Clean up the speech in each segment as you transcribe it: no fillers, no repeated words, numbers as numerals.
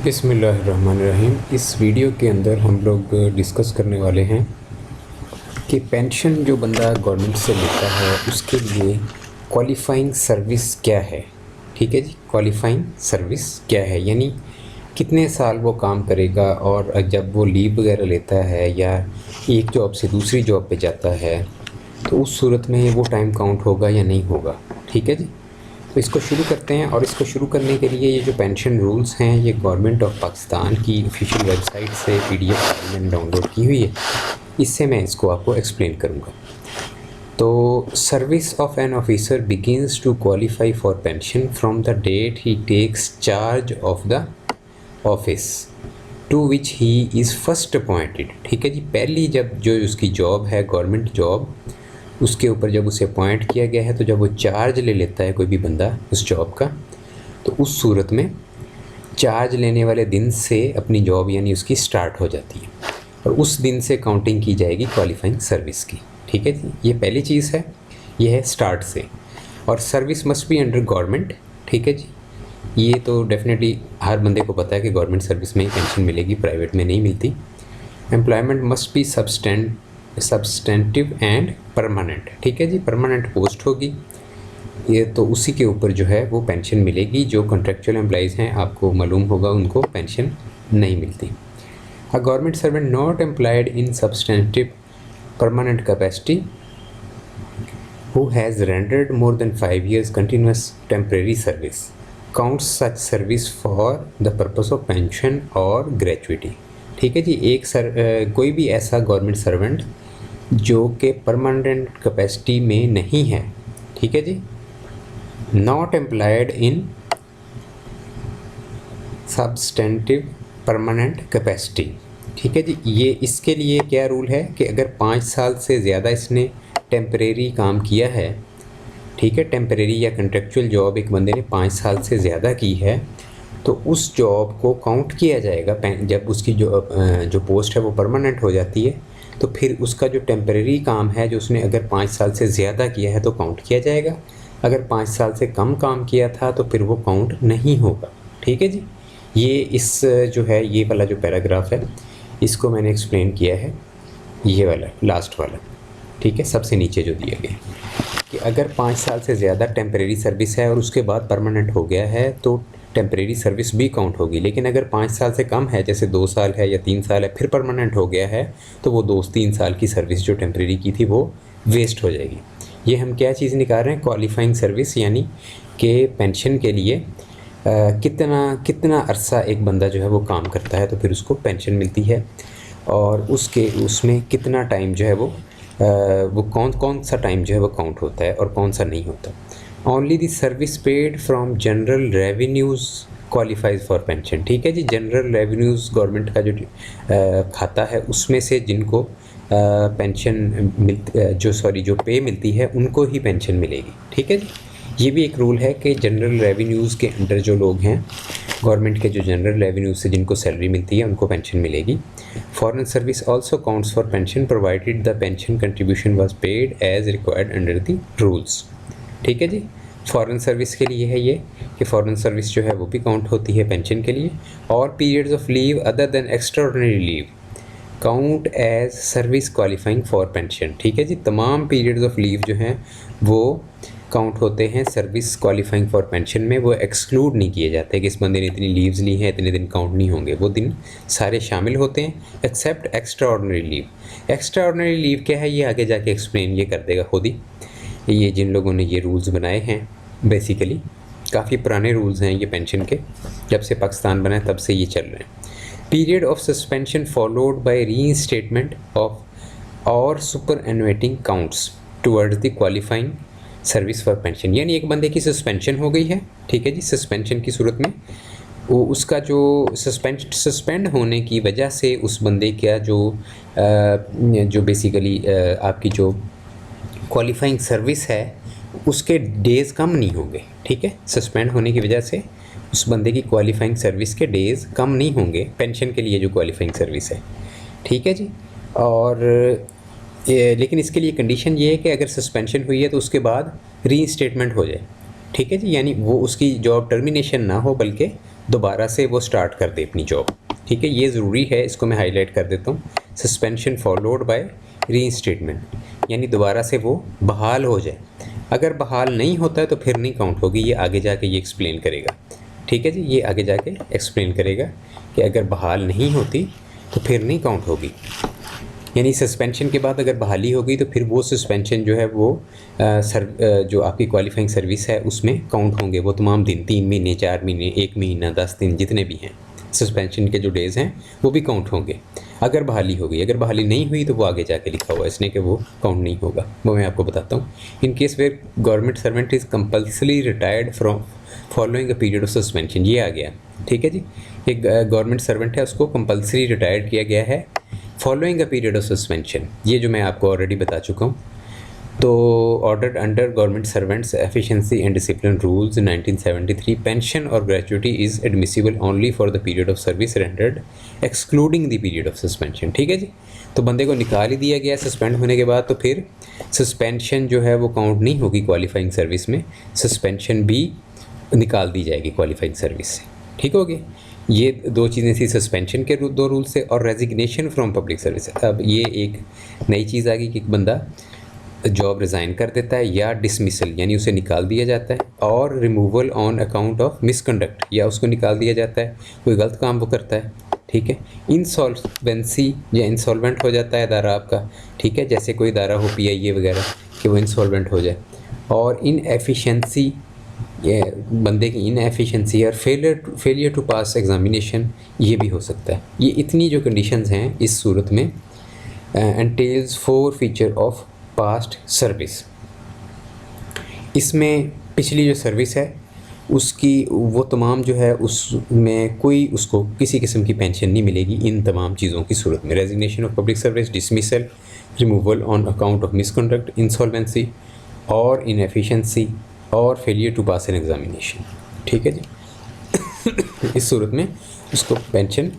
बिस्मिल्लाहिर्रहमानिर्रहीम। इस वीडियो के अंदर हम लोग डिस्कस करने वाले हैं कि पेंशन जो बंदा गवर्नमेंट से लेता है उसके लिए क्वालिफाइंग सर्विस क्या है। ठीक है जी, क्वालिफाइंग सर्विस क्या है यानी कितने साल वो काम करेगा, और जब वो लीव वगैरह लेता है या एक जॉब से दूसरी जॉब पे जाता है तो उस सूरत में वो टाइम काउंट होगा या नहीं होगा। ठीक है जी, तो इसको शुरू करते हैं। और इसको शुरू करने के लिए ये जो पेंशन रूल्स हैं ये गवर्नमेंट ऑफ पाकिस्तान की ऑफिशियल वेबसाइट से PDF फाइल मैंने डाउनलोड की हुई है, इससे मैं इसको आपको एक्सप्लेन करूँगा। तो service of an officer begins to qualify for pension from the date he takes charge of the office to which he is first appointed. ठीक है जी, पहली जब जो उसकी जॉब है गवर्नमेंट जॉब, उसके ऊपर जब उसे अपॉइंट किया गया है तो जब वो चार्ज ले लेता है कोई भी बंदा उस जॉब का, तो उस सूरत में चार्ज लेने वाले दिन से अपनी जॉब यानी उसकी स्टार्ट हो जाती है और उस दिन से काउंटिंग की जाएगी क्वालिफाइंग सर्विस की। ठीक है जी, ये पहली चीज़ है, ये है स्टार्ट से। और service must be under government. ठीक है जी, ये तो डेफिनेटली हर बंदे को पता है कि गवर्नमेंट सर्विस में ही पेंशन मिलेगी, प्राइवेट में नहीं मिलती। Employment must be substantive and permanent. ठीक है जी, परमानेंट पोस्ट होगी ये, तो उसी के ऊपर जो है वो पेंशन मिलेगी। जो कॉन्ट्रेक्चुअल एम्प्लॉइज़ हैं आपको मालूम होगा उनको पेंशन नहीं मिलती। A government servant not employed in substantive permanent capacity who has rendered more than 5 years continuous temporary service counts such service for the purpose of pension or gratuity। ठीक है जी, कोई भी ऐसा गवर्नमेंट सर्वेंट जो कि permanent capacity में नहीं है, ठीक है जी, not employed in substantive permanent capacity. ठीक है जी, ये इसके लिए क्या रूल है कि अगर 5 साल से ज़्यादा इसने टेम्परेरी काम किया है, ठीक है, टेम्परेरी या कंट्रेक्चुअल जॉब एक बंदे ने 5 साल से ज़्यादा की है तो उस जॉब को काउंट किया जाएगा। जब उसकी जो पोस्ट है वो परमानेंट हो जाती है तो फिर उसका जो टेम्परेरी काम है जो उसने अगर 5 साल से ज़्यादा किया है तो काउंट किया जाएगा। अगर 5 साल से कम काम किया था तो फिर वो काउंट नहीं होगा। ठीक है जी, ये इस जो है ये वाला जो पैराग्राफ है इसको मैंने एक्सप्लेन किया है, ये वाला लास्ट वाला। ठीक है, सबसे नीचे जो दिया गया कि अगर 5 साल से ज़्यादा टेम्परेरी सर्विस है और उसके बाद परमानेंट हो गया है तो टेम्परेरी सर्विस भी काउंट होगी। लेकिन अगर 5 साल से कम है, जैसे 2 साल है या 3 साल है, फिर परमानेंट हो गया है तो वो 2-3 साल की सर्विस जो टेम्परेरी की थी वो वेस्ट हो जाएगी। ये हम क्या चीज़ निकाल रहे हैं, क्वालिफाइंग सर्विस, यानी कि पेंशन के लिए कितना अरसा एक बंदा जो है वो काम करता है तो फिर उसको पेंशन मिलती है, और उसमें कितना टाइम जो है वो कौन सा टाइम जो है वो काउंट होता है और कौन सा नहीं होता। Only the service paid from general revenues qualifies for pension. ठीक है जी, जनरल रेवेन्यूज़ गवर्नमेंट का जो खाता है उसमें से जिनको पेंशन जो पे मिलती है उनको ही पेंशन मिलेगी। ठीक है जी, ये भी एक रूल है कि जनरल रेवेन्यूज़ के अंडर जो लोग हैं गवर्नमेंट के जो जनरल रेवेन्यूज़ से जिनको सैलरी मिलती है उनको पेंशन मिलेगी। Foreign service also counts for pension provided the pension contribution was paid as required under the rules. ठीक है जी, फॉरेन सर्विस के लिए है ये कि फॉरेन सर्विस जो है वो भी काउंट होती है पेंशन के लिए। और periods of leave other than extraordinary leave count as service qualifying for pension. ठीक है जी, तमाम पीरियड्स ऑफ लीव जो हैं वो काउंट होते हैं सर्विस क्वालिफाइंग फॉर पेंशन में, वो एक्सक्लूड नहीं किए जाते कि इस बंदे ने इतनी लीव्स ली हैं इतने दिन काउंट नहीं होंगे, वो दिन सारे शामिल होते हैं except extraordinary leave. Extraordinary leave क्या है ये आगे जाके एक्सप्लेन ये कर देगा खुद ही। ये जिन लोगों ने ये रूल्स बनाए हैं बेसिकली काफ़ी पुराने रूल्स हैं ये पेंशन के, जब से पाकिस्तान बना है तब से ये चल रहे हैं। Period of suspension followed by reinstatement of और superannuating counts towards the qualifying service for pension. यानी एक बंदे की सस्पेंशन हो गई है, ठीक है जी, सस्पेंशन की सूरत में वो उसका जो सस्पेंड होने की वजह से उस बंदे का जो बेसिकली आपकी जो क्वालिफाइंग सर्विस है उसके डेज़ कम नहीं होंगे। ठीक है, सस्पेंड होने की वजह से उस बंदे की क्वालिफाइंग सर्विस के डेज़ कम नहीं होंगे पेंशन के लिए जो क्वालिफाइंग सर्विस है। ठीक है जी, और लेकिन इसके लिए कंडीशन ये है कि अगर सस्पेंशन हुई है तो उसके बाद रीइंस्टेटमेंट हो जाए। ठीक है जी, यानी वो उसकी जॉब टर्मिनेशन ना हो बल्कि दोबारा से वो स्टार्ट कर दे अपनी जॉब। ठीक है, ये ज़रूरी है, इसको मैं हाईलाइट कर देता हूँ। सस्पेंशन फॉलोड बाय रीइंस्टेटमेंट, यानी दोबारा से वो बहाल हो जाए। अगर बहाल नहीं होता है तो फिर नहीं काउंट होगी, ये आगे जाके ये एक्सप्लेन करेगा। ठीक है जी, ये आगे जाके एक्सप्लेन करेगा कि अगर बहाल नहीं होती तो फिर नहीं काउंट होगी। यानी सस्पेंशन के बाद अगर बहाली होगी तो फिर वो सस्पेंशन जो है वो जो आपकी क्वालिफाइंग सर्विस है उसमें काउंट होंगे वो तमाम दिन, 3 महीने, 4 महीने, 1 महीना, 10 दिन, जितने भी हैं सस्पेंशन के जो डेज़ हैं वो भी काउंट होंगे अगर बहाली होगी। अगर बहाली नहीं हुई तो वो आगे जाके लिखा हुआ है इसने कि वो काउंट नहीं होगा, वो मैं आपको बताता हूँ। In case where government servant is compulsory retired from following a period of suspension, ये आ गया। ठीक है जी, एक गवर्नमेंट सर्वेंट है, उसको कंपल्सरी रिटायर्ड किया गया है following a period of suspension, ये जो मैं आपको ऑलरेडी बता चुका हूँ। तो ordered under government servants efficiency and discipline rules 1973, pension और gratuity is admissible only for the period of service rendered excluding the period of suspension. ठीक है जी, तो बंदे को निकाल ही दिया गया सस्पेंड होने के बाद, तो फिर सस्पेंशन जो है वो काउंट नहीं होगी क्वालिफाइंग सर्विस में, सस्पेंशन भी निकाल दी जाएगी क्वालिफाइंग सर्विस से। ठीक हो गया, ये दो चीज़ें थी सस्पेंशन के दो रूल से, और रेजिग्नेशन फ्रॉम पब्लिक सर्विस। अब ये एक नई चीज़ आ गई कि एक बंदा जॉब रिज़ाइन कर देता है या डिसमिसल यानी उसे निकाल दिया जाता है, और removal on account of misconduct, या उसको निकाल दिया जाता है, कोई गलत काम वो करता है। ठीक है, इंसॉल्वेंसी या इंसॉल्वेंट हो जाता है इदारा आपका। ठीक है, जैसे कोई इदारा हो PIA वगैरह कि वो इंसॉल्वेंट हो जाए, और इनएफिशिएंसी, ये बंदे की इनएफिशिएंसी और फेलियर टू पास एग्जामिनेशन, ये भी हो सकता है। ये इतनी जो कंडीशंस हैं इस सूरत में एंटेल्स 4 फीचर ऑफ पास्ट सर्विस। इसमें पिछली जो सर्विस है उसकी वो तमाम जो है उसमें कोई उसको किसी किस्म की पेंशन नहीं मिलेगी इन तमाम चीज़ों की सूरत में। Resignation of public service, dismissal, removal on account of misconduct, insolvency और इनएफिशिएंसी और failure to pass an examination. ठीक है जी, इस सूरत में उसको पेंशन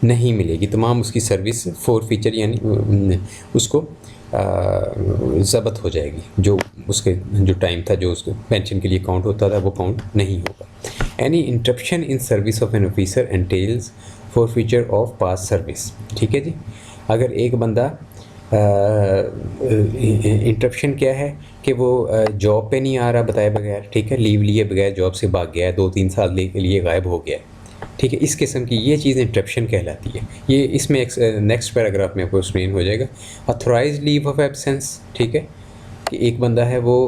नहीं मिलेगी। तमाम उसकी सर्विस 4 फीचर यानी उसको ज़ब्त हो जाएगी, जो उसके जो टाइम था जो उसको पेंशन के लिए काउंट होता था वो काउंट नहीं होगा। Any interruption in service of an officer एंटेल्स 4 feature of pass service. ठीक है जी, अगर एक बंदा इंटरप्शन क्या है कि वो जॉब पे नहीं आ रहा बताए बगैर, ठीक है, लीव लिए बगैर जॉब से भाग गया है, 2-3 साल के लिए गायब हो गया है। ठीक है, इस किस्म की ये चीज़ इंटरप्शन कहलाती है। ये इसमें नेक्स्ट पैराग्राफ में आपको एक्सप्लेन हो जाएगा। अथोराइज लीव ऑफ एब्सेंस, ठीक है, कि एक बंदा है वो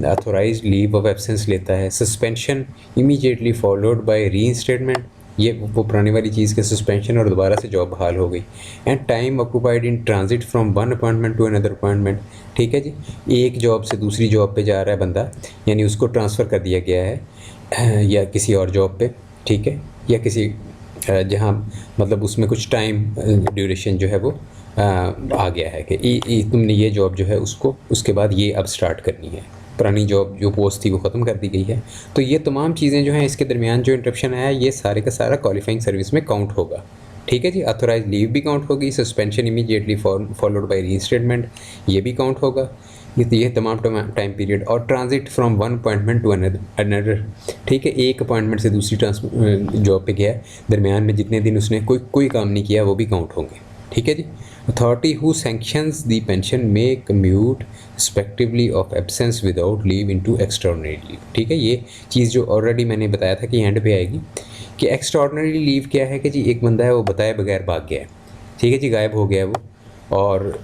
अथोराइज लीव ऑफ एब्सेंस लेता है। Suspension immediately followed by reinstatement, ये वो पुरानी वाली चीज़ के सस्पेंशन और दोबारा से जॉब बहाल हो गई। And time occupied in transit from one appointment to another appointment. ठीक है जी, एक जॉब से दूसरी जॉब पे जा रहा है बंदा, यानी उसको ट्रांसफ़र कर दिया गया है या किसी और जॉब पे, ठीक है, या किसी जहाँ मतलब उसमें कुछ टाइम ड्यूरेशन जो है वो आ गया है कि तुमने ये जॉब जो है उसको उसके बाद ये अब स्टार्ट करनी है, पुरानी जॉब जो पोस्ट थी वो ख़त्म कर दी गई है। तो ये तमाम चीज़ें जो हैं इसके दरमियान जो इंटरप्शन आया ये सारे का सारा क्वालिफाइंग सर्विस में काउंट होगा। ठीक है जी, अथोराइज लीव भी काउंट होगी, suspension immediately followed by reinstatement ये भी काउंट होगा। ये तमाम टाइम पीरियड, और transit from one appointment to another, ठीक है, एक अपॉइंटमेंट से दूसरी जॉब पे गया है, दरमियान में जितने दिन उसने कोई काम नहीं किया वो भी काउंट होंगे। ठीक है जी, authority who sanctions the pension में commute respectively of absence without leave into extraordinary leave. ठीक है, ये चीज़ जो ऑलरेडी मैंने बताया था कि एंड पे आएगी कि एक्स्ट्राऑर्डिनरी लीव क्या है कि जी एक बंदा है वो बताए बगैर भाग गया है, ठीक है जी, गायब हो गया है वो, और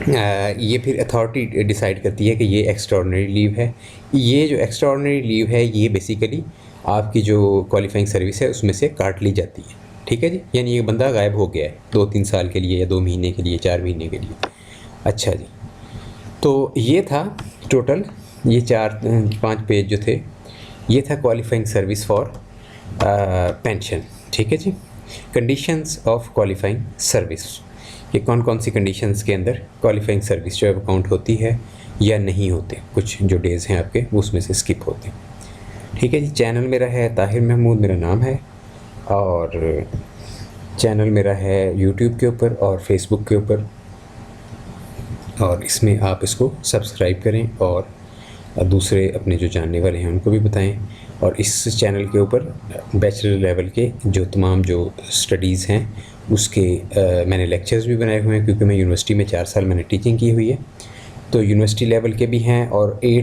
ये फिर अथॉरिटी डिसाइड करती है कि ये एक्स्ट्राऑर्डिनरी लीव है। ये जो एक्स्ट्राऑर्डिनरी लीव है ये बेसिकली आपकी जो क्वालिफाइंग सर्विस है उसमें से काट ली जाती है। ठीक है जी, यानी ये बंदा गायब हो गया है 2-3 साल के लिए या 2 महीने के लिए, 4 महीने के लिए। अच्छा जी, तो ये था टोटल, ये 4-5 पेज जो थे ये था क्वालिफाइंग सर्विस फॉर पेंशन। ठीक है जी, कंडीशंस ऑफ क्वालिफाइंग सर्विस, ये कौन कौन सी कंडीशंस के अंदर क्वालिफाइंग सर्विस जो है काउंट होती है या नहीं होते, कुछ जो डेज़ हैं आपके वो उसमें से स्किप होते हैं। ठीक है जी, चैनल मेरा है ताहिर महमूद मेरा नाम है, और चैनल मेरा है यूट्यूब के ऊपर और फेसबुक के ऊपर, और इसमें आप इसको सब्सक्राइब करें और दूसरे अपने जो जानने वाले हैं उनको भी बताएं। और इस चैनल के ऊपर बैचलर लेवल के जो तमाम जो स्टडीज़ हैं उसके मैंने लेक्चर्स भी बनाए हुए हैं, क्योंकि मैं यूनिवर्सिटी में 4 साल मैंने टीचिंग की हुई है। तो यूनिवर्सिटी लेवल के भी हैं और 8